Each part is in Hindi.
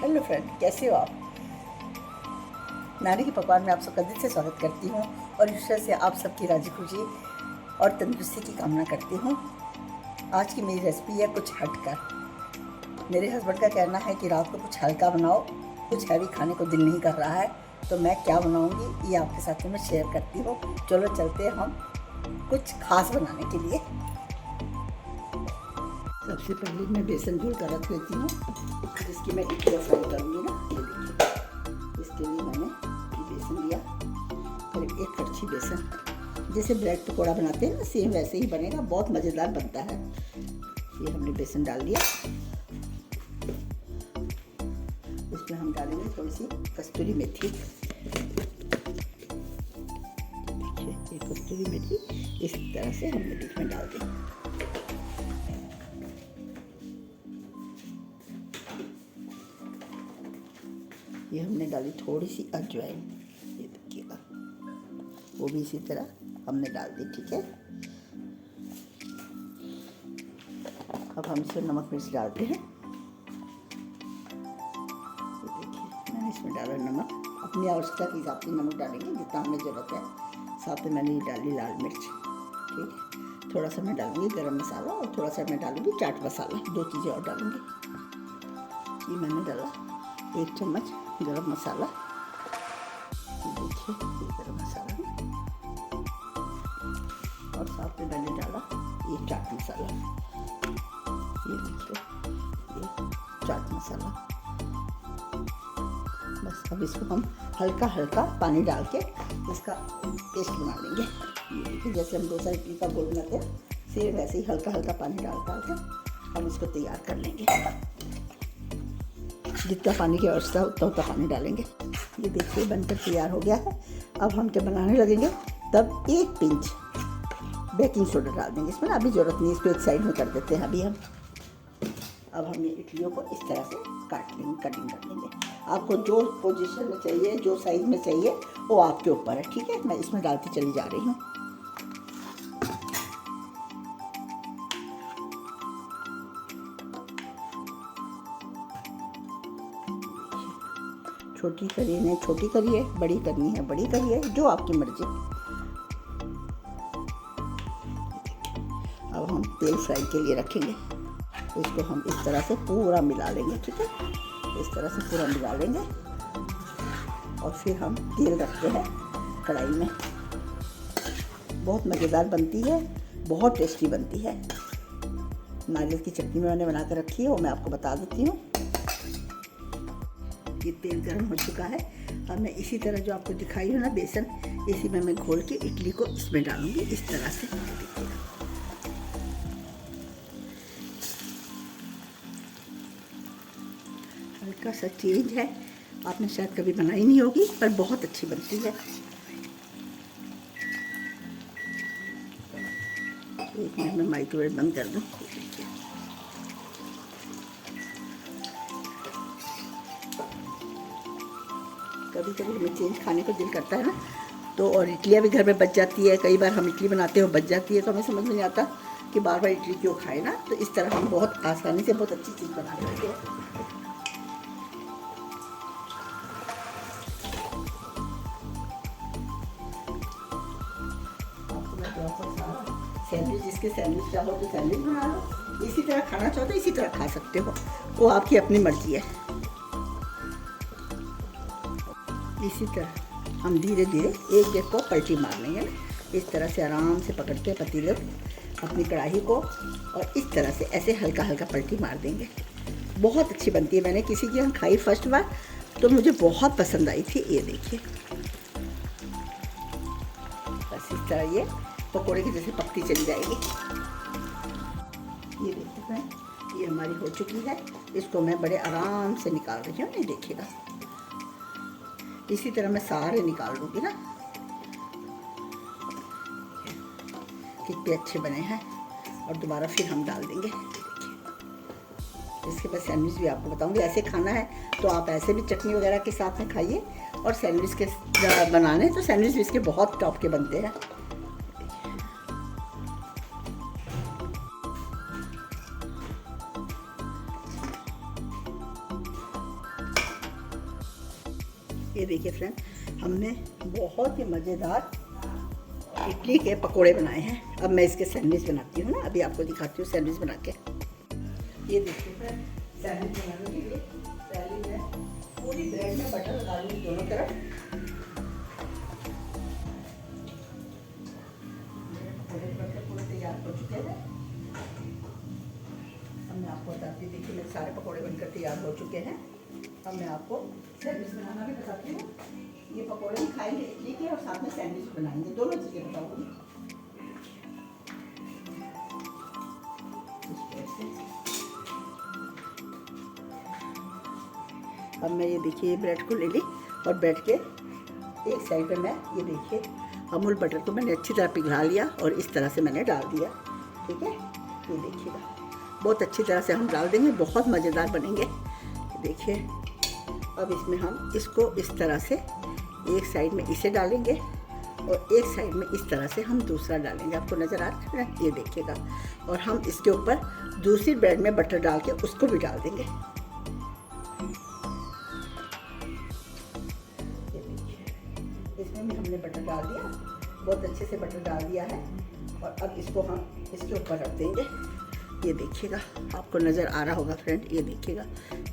हेलो फ्रेंड, कैसे हो आप। नानी के पकवान में आप सबका दिल से स्वागत करती हूँ और ईश्वर से आप सबकी राजी खुशी और तंदुरुस्ती की कामना करती हूँ। आज की मेरी रेसिपी है कुछ हटकर। मेरे हस्बैंड का कहना है कि रात को कुछ हल्का बनाओ, कुछ हैवी खाने को दिल नहीं कर रहा है, तो मैं क्या बनाऊँगी ये आपके साथ में शेयर करती हूँ। चलो चलते हैं हम कुछ खास बनाने के लिए। सबसे पहले मैं बेसन धुल कर रख लेती हूँ, जिसकी मैं इडली फ्राई करूँगी ना। ये देखिए, इसके लिए मैंने बेसन लिया, करीब 1 कड़छी बेसन। जैसे ब्रेड पकौड़ा बनाते हैं ना, सेम वैसे ही बनेगा, बहुत मज़ेदार बनता है। ये हमने बेसन डाल दिया। इसमें हम डालेंगे थोड़ी सी कस्तूरी मेथी। देखिए, ये कस्तूरी मेथी इस तरह से हमने बीच में डाल दी। ये हमने डाली थोड़ी सी अजवाइन, ये देखिएगा, वो भी इसी तरह हमने डाल दी। ठीक है, अब हम इसमें नमक मिर्च डालते हैं। ये देखिए, मैंने इसमें डाला नमक, अपनी आवश्यकता के हिसाब से नमक डालेंगे जितना हमें ज़रूरत है। साथ में मैंने ये डाली लाल मिर्च। ठीक है, थोड़ा सा मैं डालूँगी गरम मसाला और थोड़ा सा मैं डालूँगी चाट मसाला, 2 चीज़ें और डालूँगी। ये मैंने डाला 1 चम्मच गरम मसाला। देखिए, ये गरम मसाला और साथ में मैंने डाला ये चाट मसाला। ये देखिए, ये चाट मसाला। बस अब इसको हम हल्का हल्का पानी डाल के इसका पेस्ट बना लेंगे। ये देखिए, जैसे हम डोसा इडली का घोल बनाते हैं, सेम वैसे ही हल्का हल्का पानी डाल के हम इसको तैयार कर लेंगे। जितना पानी की आवश्यकता उतना पानी डालेंगे। ये देखिए, बनकर तैयार हो गया है। अब हम जब बनाने लगेंगे तब 1 पिंच बेकिंग सोडा डाल देंगे इसमें ना। अभी ज़रूरत नहीं, इसको एक साइड में कर देते हैं अभी हम। अब हम ये इडलियों को इस तरह से कटिंग कर लेंगे। आपको जो पोजीशन में चाहिए, जो साइज़ में चाहिए, वो आपके ऊपर है। ठीक है, मैं इसमें डालती चली जा रही हूँ। छोटी करिए, छोटी करिए, बड़ी करनी है बड़ी करिए, जो आपकी मर्जी। अब हम तेल फ्राई के लिए रखेंगे, इसको हम इस तरह से पूरा मिला लेंगे। ठीक है, इस तरह से पूरा मिला लेंगे और फिर हम तेल रखते हैं कढ़ाई में। बहुत मज़ेदार बनती है, बहुत टेस्टी बनती है। नारियल की चटनी मैंने बना कर रखी है, वो मैं आपको बता देती हूँ। ये तेल गर्म हो चुका है। अब मैं इसी तरह जो आपको दिखाई हो ना बेसन, इसी में मैं घोल के इडली को इसमें डालूंगी इस तरह से। हल्का सा चेंज है, आपने शायद कभी बनाई नहीं होगी, पर बहुत अच्छी बनती है। एक मिनट में माइक्रोवेव बंद कर दूँ। कभी कभी हमें चेंज खाने को दिल करता है ना, तो और इडलियाँ भी घर में बच जाती है। कई बार हम इडली बनाते हो बच जाती है, तो हमें समझ में नहीं आता कि बार बार इडली क्यों खाए ना। तो इस तरह हम बहुत आसानी से बहुत अच्छी चीज़ बना लेते हैं। आपको मैं सैंडविच, जिसके सैंडविच चाहो तो सैंडविच बना लो, इसी तरह खाना चाहो तो इसी तरह खा सकते हो, वो आपकी अपनी मर्जी है। इसी तरह हम धीरे धीरे एक को पलटी मार लेंगे ना, इस तरह से आराम से पकड़ के पतीले अपनी कढ़ाई को, और इस तरह से ऐसे हल्का हल्का पलटी मार देंगे। बहुत अच्छी बनती है। मैंने किसी की यहाँ खाई फर्स्ट बार, तो मुझे बहुत पसंद आई थी। ये देखिए, बस इस तरह ये पकोड़े की जैसे पकती चली जाएगी। ये देखते हैं, ये हमारी हो चुकी है। इसको मैं बड़े आराम से निकाल रही हूँ। नहीं, देखिएगा, इसी तरह मैं सारे निकाल लूँगी ना। कितने अच्छे बने हैं, और दोबारा फिर हम डाल देंगे। इसके बाद सैंडविच भी आपको बताऊंगी। ऐसे खाना है तो आप ऐसे भी चटनी वगैरह के साथ में खाइए, और सैंडविच के बनाने तो सैंडविच भी इसके बहुत टॉप के बनते हैं। ये देखिए फ्रेंड, हमने बहुत ही मज़ेदार इडली के पकोड़े बनाए हैं। अब मैं इसके सैंडविच बनाती हूँ ना, अभी आपको दिखाती हूँ सैंडविच बना के। ये देखिए फ्रेंड, सैंडविच बनाने के लिए पहले मैं पूरी ब्रेड में बटर लगा लूँगी दोनों तरफ। पकोड़े पूरे तैयार हो चुके हैं। अब मैं आपको बताती हूँ, देखिए मेरे सारे पकोड़े बनकर तैयार हो चुके हैं। अब मैं आपको सैंडविच बनाना भी बताती हूँ। ये पकोड़े भी खाएंगे इडली के और साथ में सैंडविच बनाएंगे, दोनों चीज़ें बताऊँगी। अब मैं ये देखिए ब्रेड को ले ली और ब्रेड के एक साइड पे मैं ये देखिए अमूल बटर को मैंने अच्छी तरह पिघला लिया और इस तरह से मैंने डाल दिया। ठीक है, ये देखिएगा, बहुत अच्छी तरह से हम डाल देंगे, बहुत मज़ेदार बनेंगे। देखिए, अब इसमें हम इसको इस तरह से एक साइड में इसे डालेंगे और एक साइड में इस तरह से हम दूसरा डालेंगे। आपको नज़र आ रहा है, ये देखिएगा। और हम इसके ऊपर दूसरी ब्रेड में बटर डाल के उसको भी डाल देंगे। ये देखिए, इसमें भी हमने बटर डाल दिया, बहुत अच्छे से बटर डाल दिया है। और अब इसको हम इसके ऊपर रख देंगे। ये देखिएगा, आपको नज़र आ रहा होगा फ्रेंड, ये देखिएगा,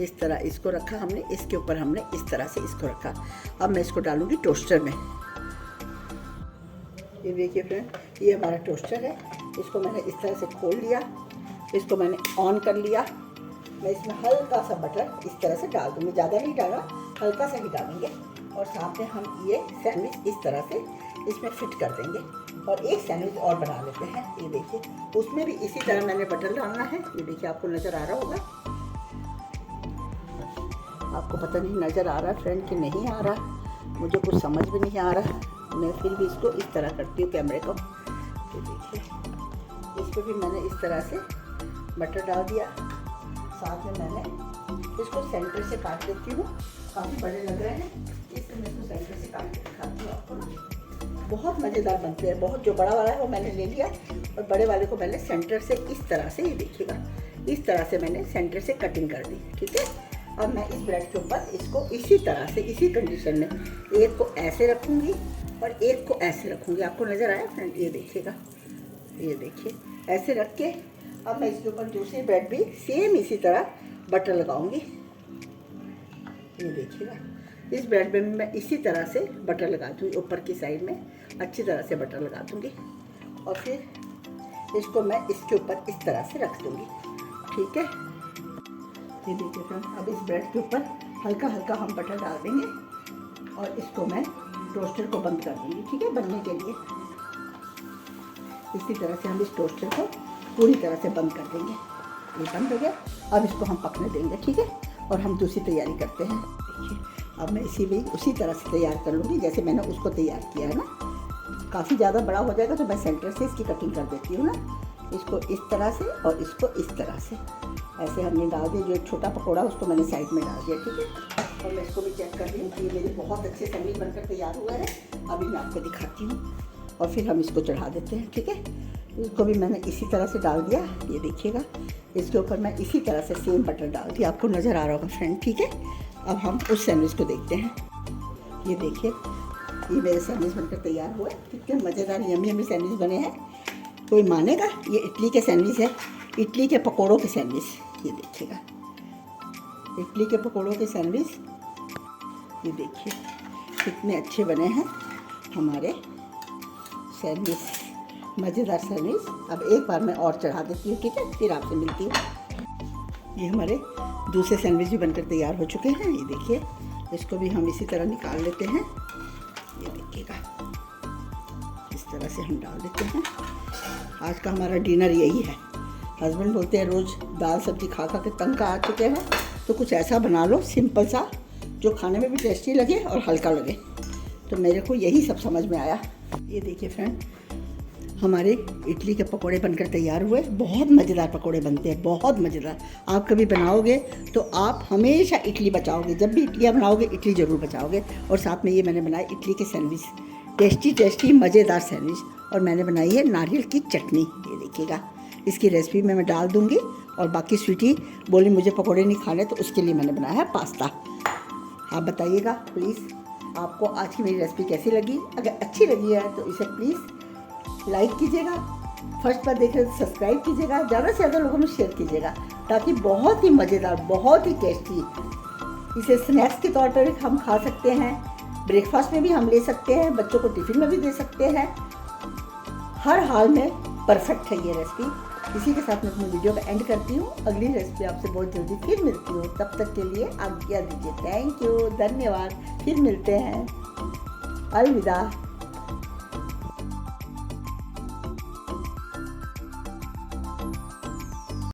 इस तरह इसको रखा हमने, इसके ऊपर हमने इस तरह से इसको रखा। अब मैं इसको डालूंगी टोस्टर में। ये देखिए फ्रेंड, ये हमारा टोस्टर है। इसको मैंने इस तरह से खोल लिया, इसको मैंने ऑन कर लिया। मैं इसमें हल्का सा बटर इस तरह से डाल दूँगी, ज़्यादा नहीं डाला, हल्का सा ही डालेंगे। और साथ में हम ये सैंडविच इस तरह से इसमें फिट कर देंगे और एक सैंडविच और बना लेते हैं। ये देखिए, उसमें भी इसी तरह मैंने बटर डालना है। ये देखिए, आपको नज़र आ रहा होगा, आपको पता नहीं नज़र आ रहा फ्रेंड कि नहीं आ रहा, मुझे कुछ समझ भी नहीं आ रहा। मैं फिर भी इसको इस तरह करती हूँ कैमरे को। ये देखिए, इस पर भी मैंने इस तरह से बटर डाल दिया। साथ में मैंने इसको सेंटर से काट देती हूँ, काफ़ी बड़े लग रहे हैं, इसलिए मैं इसको सेंटर से काट के दिखाती हूँ आपको ना। बहुत मज़ेदार बनते हैं। बहुत जो बड़ा वाला है वो मैंने ले लिया और बड़े वाले को मैंने सेंटर से इस तरह से, ये देखिएगा, इस तरह से मैंने सेंटर से कटिंग कर दी। ठीक है, अब मैं इस ब्रेड के ऊपर इसको इसी तरह से, इसी कंडीशन में एक को ऐसे रखूँगी और एक को ऐसे रखूँगी। आपको नज़र आया फ्रेंड, ये देखिएगा, ये देखिए, ऐसे रख के अब मैं इसके ऊपर दूसरी ब्रेड भी सेम इसी तरह बटर लगाऊंगी। ये देखिएगा, इस ब्रेड में मैं इसी तरह से बटर लगा दूँगी, ऊपर की साइड में अच्छी तरह से बटर लगा दूँगी और फिर इसको मैं इसके ऊपर इस तरह से रख दूँगी। ठीक है, ये देखिए फ्रेंड, अब इस ब्रेड के ऊपर हल्का हल्का हम बटर डाल देंगे और इसको मैं टोस्टर को बंद कर दूँगी। ठीक है, बनने के लिए इसी तरह से हम इस टोस्टर को पूरी तरह से बंद कर देंगे। ये बंद हो गया, अब इसको हम पकने देंगे। ठीक है, और हम दूसरी तैयारी करते हैं। देखिए, अब मैं उसी तरह से तैयार कर लूँगी जैसे मैंने उसको तैयार किया है ना। काफ़ी ज़्यादा बड़ा हो जाएगा तो मैं सेंटर से इसकी कटिंग कर देती हूँ ना, इसको इस तरह से और इसको इस तरह से ऐसे हमने डाल दिया। जो एक छोटा पकौड़ा उसको मैंने साइड में डाल दिया। ठीक है, और मैं इसको भी चेक कर रही हूँ कि ये मेरे बहुत अच्छे सैंडविच बनकर तैयार हुआ है। अभी मैं आपको दिखाती हूँ और फिर हम इसको चढ़ा देते हैं। ठीक है, इसको भी मैंने इसी तरह से डाल दिया। ये देखिएगा, इसके ऊपर मैं इसी तरह से सेम बटर डाल दिया। आपको नज़र आ रहा होगा फ्रेंड। ठीक है, अब हम उस सैंडविच को देखते हैं। ये देखिए, ये मेरे सैंडविच बनकर तैयार हुए। कितने मज़ेदार यम्मी यम्मी सैंडविच बने हैं, कोई मानेगा। ये इडली के सैंडविच है, इडली के पकोड़ों के सैंडविच। ये देखिएगा, इडली के पकोड़ों के सैंडविच। ये देखिए कितने अच्छे बने हैं हमारे सैंडविच, मज़ेदार सैंडविच। अब एक बार मैं और चढ़ा देती हूँ। ठीक है, फिर आपसे मिलती हूँ। ये हमारे दूसरे सैंडविच भी बनकर तैयार हो चुके हैं। ये देखिए, इसको भी हम इसी तरह निकाल लेते हैं। ये देखिएगा, इस तरह से हम डाल देते हैं। आज का हमारा डिनर यही है। हस्बैंड बोलते हैं रोज़ दाल सब्जी खा खा के तंग आ चुके हैं, तो कुछ ऐसा बना लो सिंपल सा जो खाने में भी टेस्टी लगे और हल्का लगे। तो मेरे को यही सब समझ में आया। ये देखिए फ्रेंड, हमारे इडली के पकोड़े बनकर तैयार हुए। बहुत मज़ेदार पकोड़े बनते हैं, बहुत मज़ेदार। आप कभी बनाओगे तो आप हमेशा इडली बचाओगे। जब भी इडलियाँ बनाओगे इडली ज़रूर बचाओगे। और साथ में ये मैंने बनाया इडली के सैंडविच, टेस्टी टेस्टी मज़ेदार सैंडविच। और मैंने बनाई है नारियल की चटनी। ये देखिएगा, इसकी रेसिपी मैं डाल दूँगी। और बाकी स्वीटी बोली मुझे पकोड़े नहीं खाने, तो उसके लिए मैंने बनाया है पास्ता। आप बताइएगा प्लीज़। आपको आज की मेरी रेसिपी कैसी लगी। अगर अच्छी लगी है तो इसे प्लीज़ लाइक कीजिएगा, फर्स्ट बार देख रहे तो सब्सक्राइब कीजिएगा, ज़्यादा से ज़्यादा लोगों में शेयर कीजिएगा, ताकि बहुत ही मज़ेदार, बहुत ही टेस्टी, इसे स्नैक्स के तौर पर हम खा सकते हैं, ब्रेकफास्ट में भी हम ले सकते हैं, बच्चों को टिफ़िन में भी दे सकते हैं। हर हाल में परफेक्ट है ये रेसिपी। इसी के साथ मैं अपनी वीडियो का एंड करती हूँ। अगली रेसिपी आपसे बहुत जल्दी फिर मिलती हूँ। तब तक के लिए आज्ञा दीजिए। थैंक यू, धन्यवाद। फिर मिलते हैं। अलविदा।